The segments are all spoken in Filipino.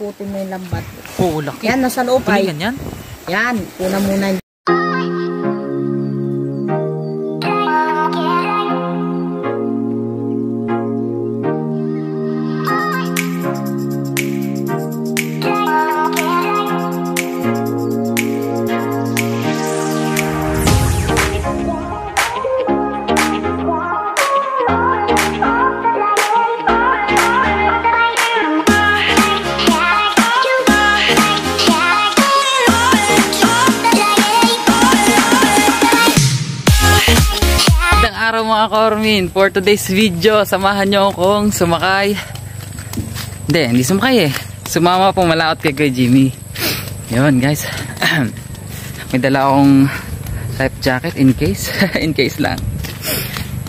ikutin mo yung lambat. Oo, laki. Yan, nasa loob ay. Yan? Yan, una muna. Araw mga Kormin, for today's video, samahan nyo akong sumakay. Hindi sumakay eh. Sumama po malaot kay Kuya Jimmy. Yun guys. May dala akong life jacket in case. In case lang.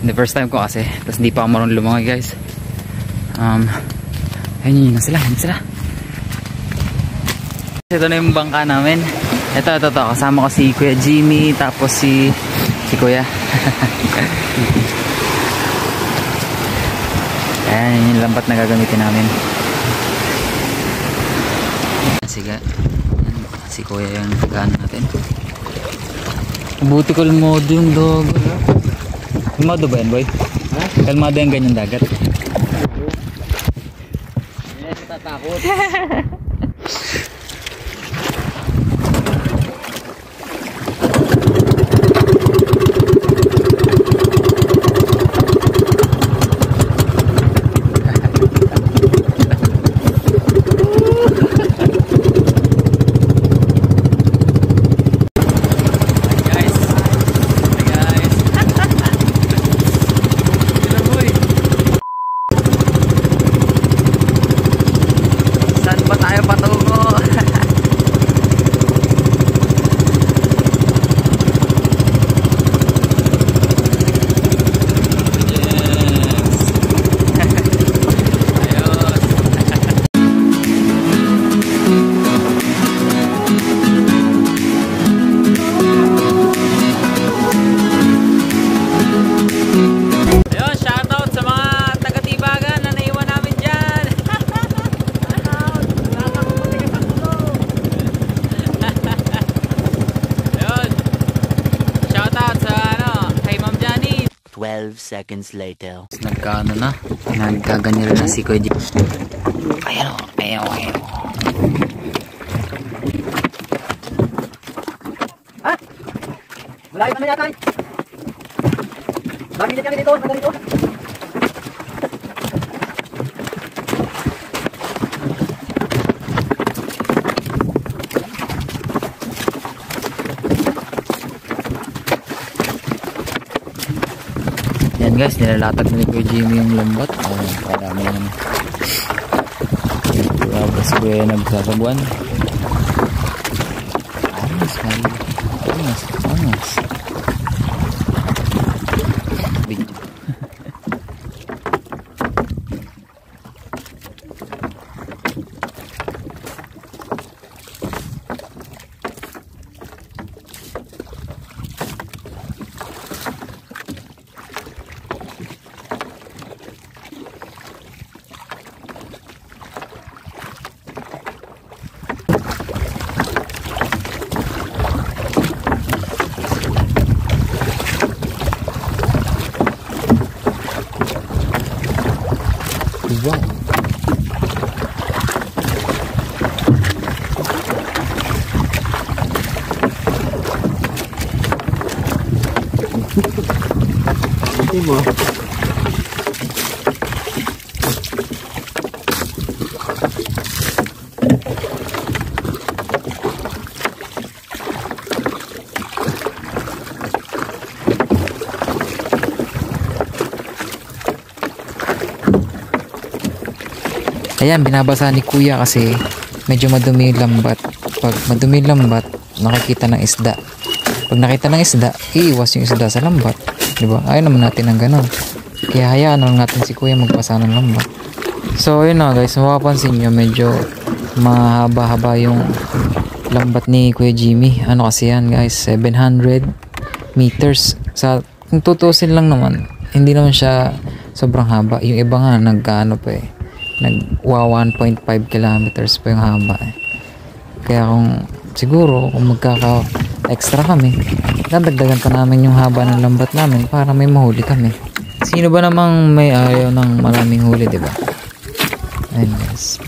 The first time ko kasi. Tapos hindi pa ako marunong lumangoy guys. Ayun sila. Ito na yung bangka namin. Ito. Kasama ko si Kuya Jimmy. Tapos si Kuya. Ayan yung lambat na gagamitin namin. Sige. Si Kuya yung tagaan natin. Butical mode yung dog. Kalmado ba yan boy? Ha? Kalmado yung ganyan dagat. Hindi na tatakot. Seconds later. Nagkaano na? Nagkaganyan na si Kuya Jimmy. Ayan. Ah! Malayo na yata. Dami dito. Yan guys, nilalatag na ni Kuya Jimmy yung lambat. Parami yan. Tapos si Kuya nagsasabuan. Angas. Video. Wow. Mo. Ayan, binabasa ni Kuya kasi medyo madumi yung lambat. Pag madumi yung lambat, nakikita ng isda. Pag nakita ng isda, iiwas yung isda sa lambat. Diba? Ayaw naman natin ng ganon. Kaya hayaan lang natin si Kuya magpasa ng lambat. So, yun na guys. Mapapansin nyo, medyo mahaba-haba yung lambat ni Kuya Jimmy. Ano kasi yan guys? 700 meters. Kung tutusin lang naman, hindi naman siya sobrang haba. Yung iba nga, nagkaano pa eh. nagwa 1.5 kilometers pa yung haba eh. Kaya siguro kung magkaka extra kami, dadagdagan pa namin yung haba ng lambat namin para may mahuli kami. Sino ba namang may ayaw ng maraming huli, diba? Ayun guys.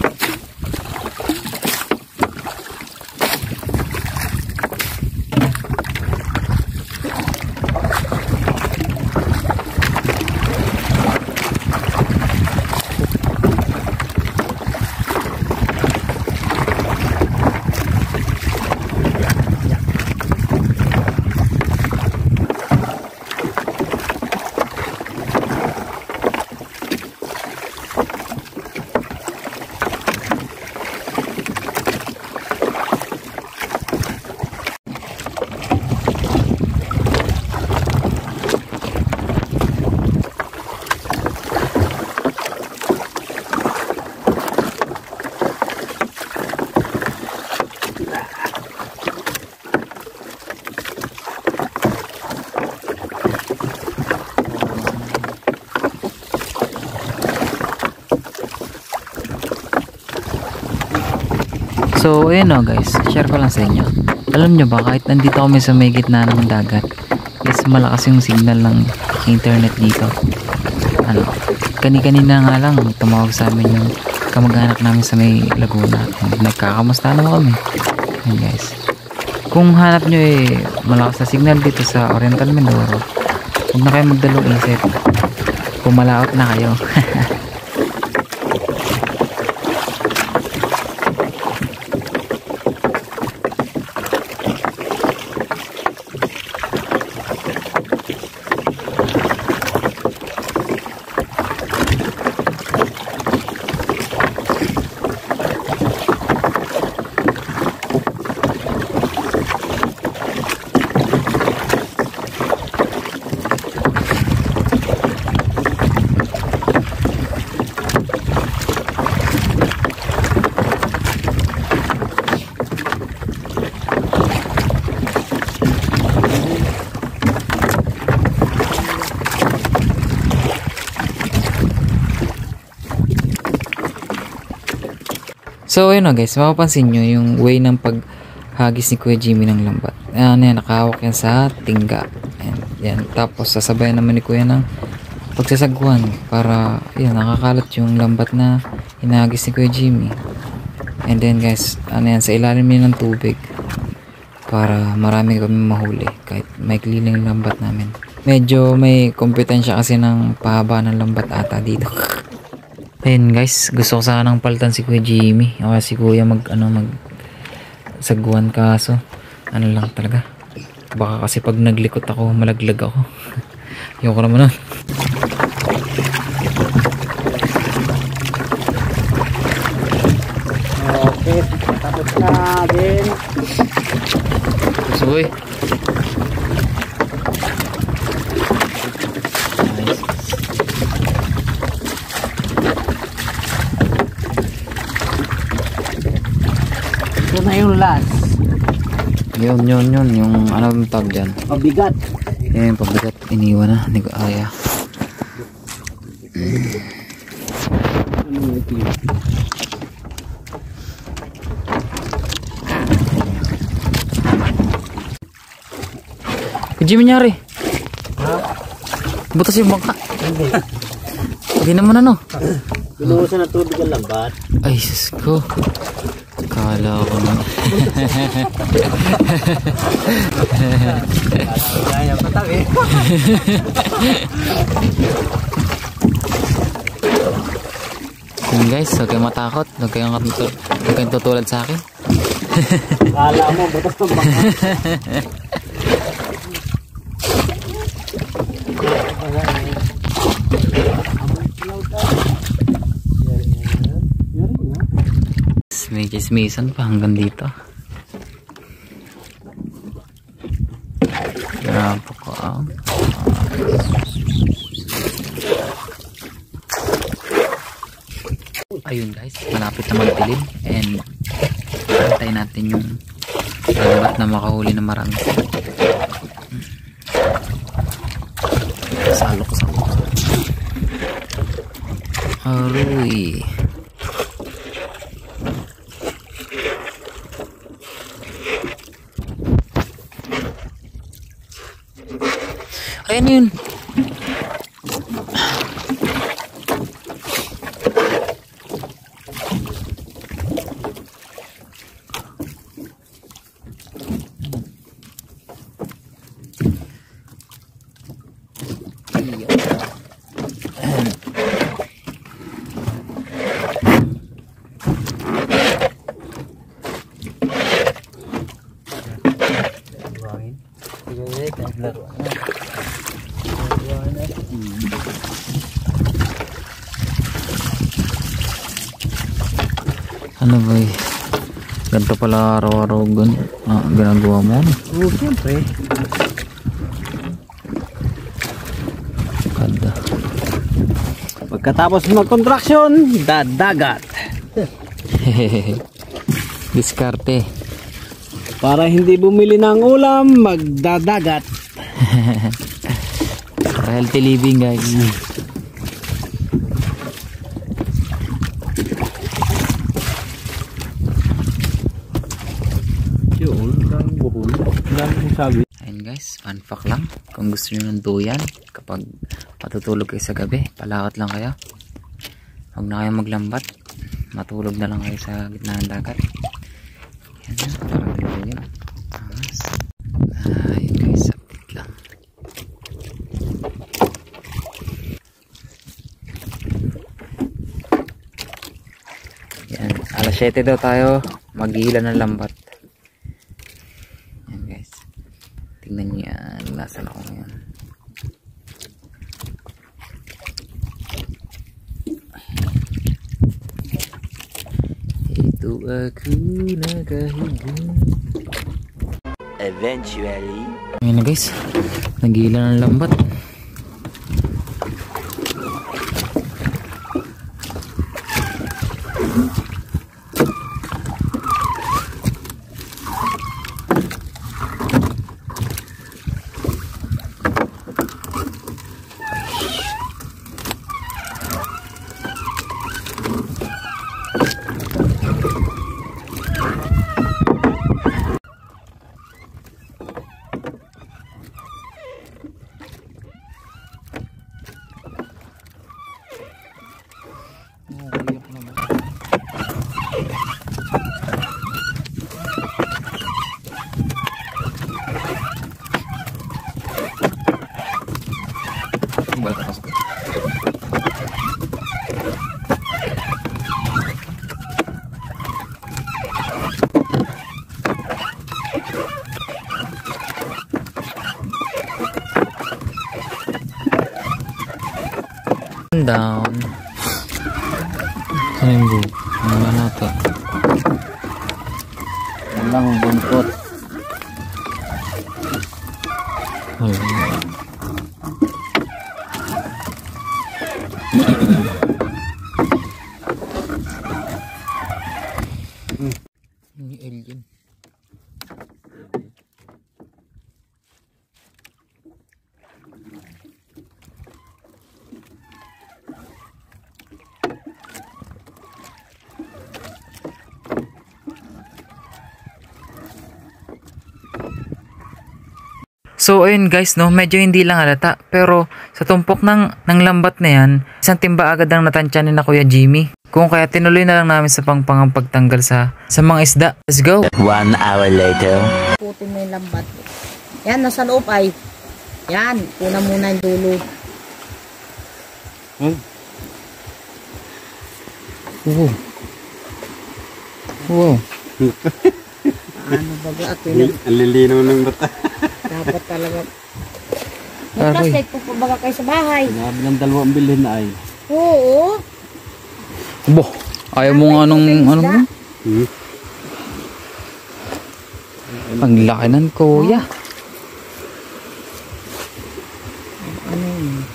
So ayun o guys, share ko lang sa inyo. Alam nyo ba, kahit nandito kami sa may gitna ng dagat, is malakas yung signal ng internet dito. Kani-kanina nga lang tumawag sa amin yung kamag-anak namin sa may Laguna. Nagkakamusta naman kami. Ayun guys, kung hanap nyo malakas na signal dito sa Oriental Mindoro, huwag na kayo magdalong isip, pumalaot na kayo. So ayun na guys, mapapansin nyo yung way ng paghagis ni Kuya Jimmy ng lambat. Yan, nakahawak yan sa tingga. Yan. Tapos sasabayan naman ni Kuya ng pagsasagwan para yan, nakakalat yung lambat na hinagis ni Kuya Jimmy. And then guys, yan, sa ilalim yun ng tubig para marami kami mahuli kahit may kliling lambat namin. Medyo may kompetensya kasi ng pahaba ng lambat ata dito. Ayun guys, gusto ko sanang palitan si Kuya Jimmy o si Kuya mag sagwan, kaso ano lang talaga, baka kasi pag naglikot ako malaglag ako. Ayoko naman nun. Okay, tapos na din. Suboy. Ito na yung last. Yun, yung ano yung tag dyan. Pabigat. Yan yung pabigat, iniwan na, hindi ko aya. Kujim nyari. Butas yung bangka. Hindi naman ano. Binuhusan na tubig ang lambat. Ay, sus ko. Kala ko na. Kaya patabi. Yun guys, huwag kayong matakot. Huwag kayong tutulad sa akin. Kala mo, butas ng bangka. May chismisan pa hanggang dito. Grabe ko Ayun guys, malapit na magdilim and antayin natin yung lambat na makahuli na marami. Salok. Aroy. Ayan yun. Ano ba eh? Ganito pala araw-araw ginagawa mo? Oo, siyempre. Kada. Pagkatapos mag-contraction, dadagat. Diskarte. Para hindi bumili ng ulam, magdadagat. Healthy living, guys. Yun, ang buhol. Ang sabi. Ayun guys, fun fact lang. Kung gusto nyo ng duyan, kapag matutulog kayo sa gabi, palakot lang kayo. Huwag na kayo maglambat. Matulog na lang kayo sa gitna ng dagat. Yan na, parang duyan. Angas. Ayun guys, update lang. Yan, alas 7 daw tayo maghihila ng lambat. Yan guys, tingnan nyo yan, nasan ako ngayon. Ito ako nakahiga. Eventually. Ayan na guys, naghihila ng lambat. Down. Ano yung buhok? Ano na ito? Walang buntot. Ini alien. So ayun guys, no, medyo hindi lang halata, pero sa tumpok ng lambat na yan, isang timba agad ang natansya ni na Kuya Jimmy. Kung kaya tinuloy na lang namin sa pangpangang pagtanggal sa mga isda. Let's go! 1 hour later. Putin mo yung lambat. Yan, nasa loob ay. Yan, puna muna yung dulo. Wow. Wow. Ano baga at Ang lilinaw ng bata. dapat talaga. May Aray. plastic po baga kayo sa bahay. Sinabi ng 2 bilhin na ay. Oo. Boh, ayaw mo nga nung ano mo? Ang laki ng kuya. Ano yun?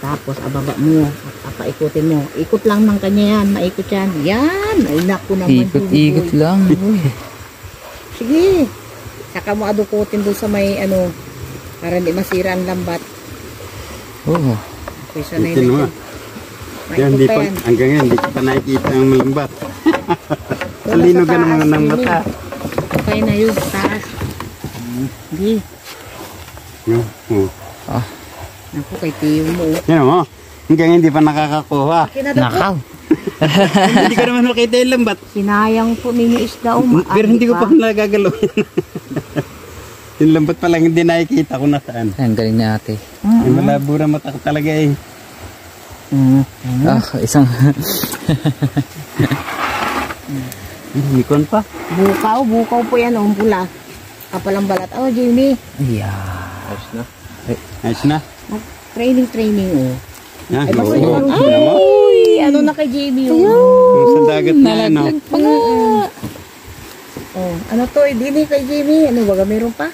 Tapos ababa mo at paikutin mo. Ikot lang ng kanya yan. Maikot yan. Yan. Ay naku naman. Ikot-ikot lang. Uy. Sige. Saka mo adukutin doon sa may ano. Para hindi masira ang lambat. Oh. Okay, sanay Itin mo. na ito. Kaya hindi Maikot pa, pa yan. hanggang ngayon, hindi ko pa nakikita ang malambat. Talino ka naman ng mata. Okay na yun, taas. Hindi. Yung, Ah, Naku, kay Tiyo mo. Yan mo. Hanggang hindi pa nakakakuha. nakaw. Hindi ko naman makita yung lambat. Sinayang po ninyo isda. Pero hindi ko pa nagagalaw. Yung lambat pa lang hindi nakikita kung nasaan. Ang galing ni ate. Yung malabo na mata ko talaga eh. Ah, isang... Nikon pa. Bukaw po yan, pula. Kapalang balat. Oh, Jamie. Yeah. Ayos na. Ayos na. Training, oh. Ah, Ay, basta oo. yun. Tignan mo. Ay, ano na kay Jamie, oh. Yung sa dagat na ano. Oh, ano to, hindi kay Jamie. Ano ba, meron pa?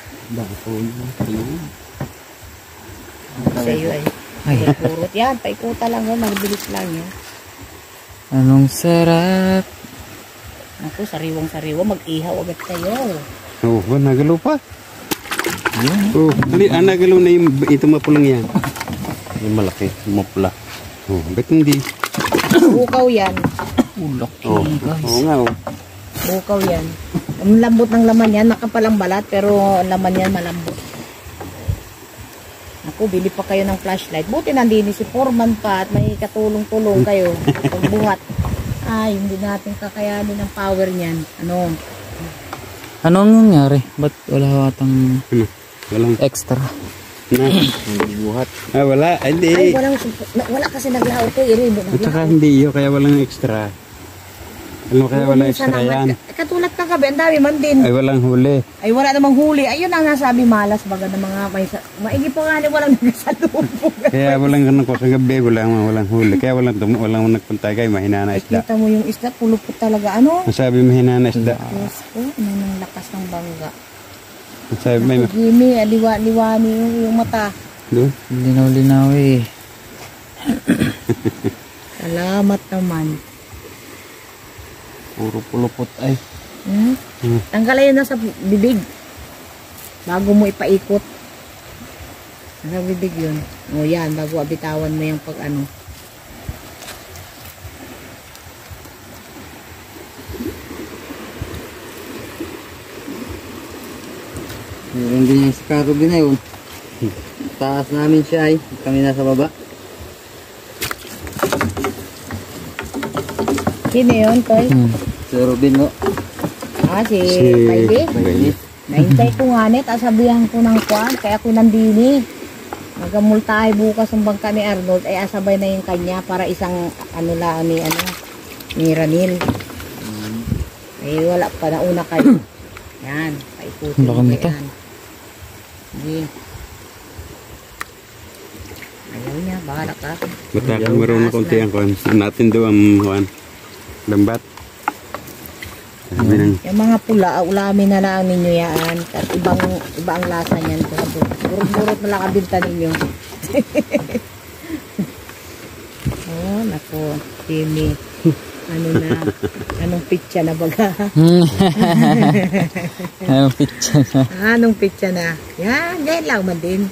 Sa iyo ay. Ay. Purot yan, paikuta lang yan, magbilis lang yan. Anong sarap. Naku, sariwang-sariwa, mag-ihaw agad kayo. Oo, oh, nagalaw pa. Oo, nagalaw na yung ito mapulang yan. Yung malaki, mapula. Oo, ba't hindi? Bukaw yan. Ulok Oo, oo nga oh. Bukaw yan. Ang lambot ng laman yan, nakapalang balat, pero ang laman yan malambot. Naku, bili pa kayo ng flashlight. Buti nandini si Foreman pa at may katulong-tulong kayo. Pagbuhat. Ay, hindi natin kakayanin ng power niyan. Ano? Anong nangyari? Ba't wala watang Ano? Walang extra? na. Buhat. Ah, wala. Ay, hindi. Ay, wala kasi naglaot ko. At saka hindi iyo, kaya walang extra. Alam mo kaya walang extra yan. Katulad ka gabi, ang dami man din. Ay, walang huli. Ay, wala namang huli. Ayun ang nasabi, malas baga ng mga maigi pa nga ni walang nagsasalubong. Kaya walang ganun ko sa gabi, walang huli. Kaya walang nagpunta kayo, mahina na isda. Kita mo yung isda, pulupot talaga. Ano? Masabi mahina na isda. Yes po, ano nang lakas ng bangga. Masabi may Naku, Jimmy, liwani yung mata. doon. Linaw-linaw eh. Salamat naman. Puro pulupot ay. Tanggalin na sa bibig. Bago mo ipaikot. Nasa bibig yun. O yan, bago abitawan mo yung pag ano. Meron din yung skaro din na yun. Taas namin siya ay. Kami nasa baba. Sino yun, Toy? Si Robin no. Si Paili. Naintay ko nga net, asabihan ko ng kwan, kaya ko nandini. Nagamultahay bukas ang bangka ni Arnold, ay asabay na yung kanya para isang ni Ranil. Ay wala pa, nauna kayo. Yan, paikutin Laki mo nito. yan. Sige. Ayaw niya, bahala ka. Batakang meron na konti ang kuhan. Natin doon ang kuhan. Lambat. Sabi ng Yung mga pula, ulamin na lang ninyo yan. At iba ang lasa niyan. Burot-burot na lang kabinta ninyo. Oh, naku. Timmy. Ano na? Anong pitsa na baga? Anong picture na? Anong pitsa na? Yan, ganyan lang man din.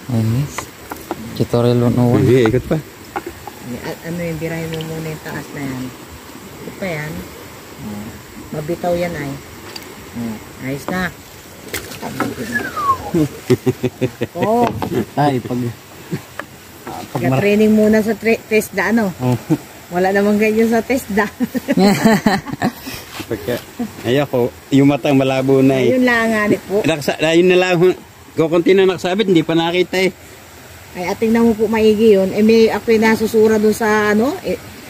Ayos. Tutorial 101. sige, ikot pa. Ano yung birahin mo muna yung taas na yan. Ito pa yan. Mabitaw yan ay. Ayos na. Oh, Ay, pag training muna sa TESDA, ano? Wala namang ganyan sa TESDA. Pagka, ayoko, yung matang malabo na eh. Ayun lang nga po. Ayun na lang, kukunti na nakasabit, hindi pa nakita eh. Ay, tingnan mo po maigi yun. Eh, may ako yung nasusura dun sa, ano,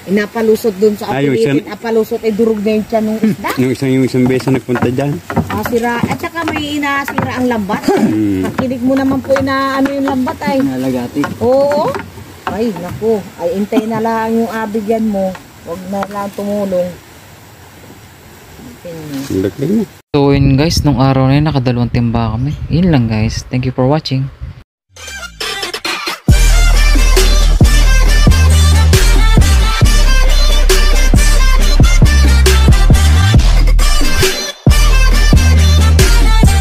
inapalusot dun sa Ayun, apulitin. Apalusot, durug na yung tiyan ng isda. Yung isang beses nagpunta dyan. Sira. At saka may inasira ang lambat. Pakinig mo naman po ano yung lambat ay. nalagati. Oo. Ay, naku. Ay, intay na lang yung abigyan mo. Huwag na lang tumulong. Ang laki na. So yun guys, nung araw na yun, nakadalawang timba kami. Yun lang guys. Thank you for watching.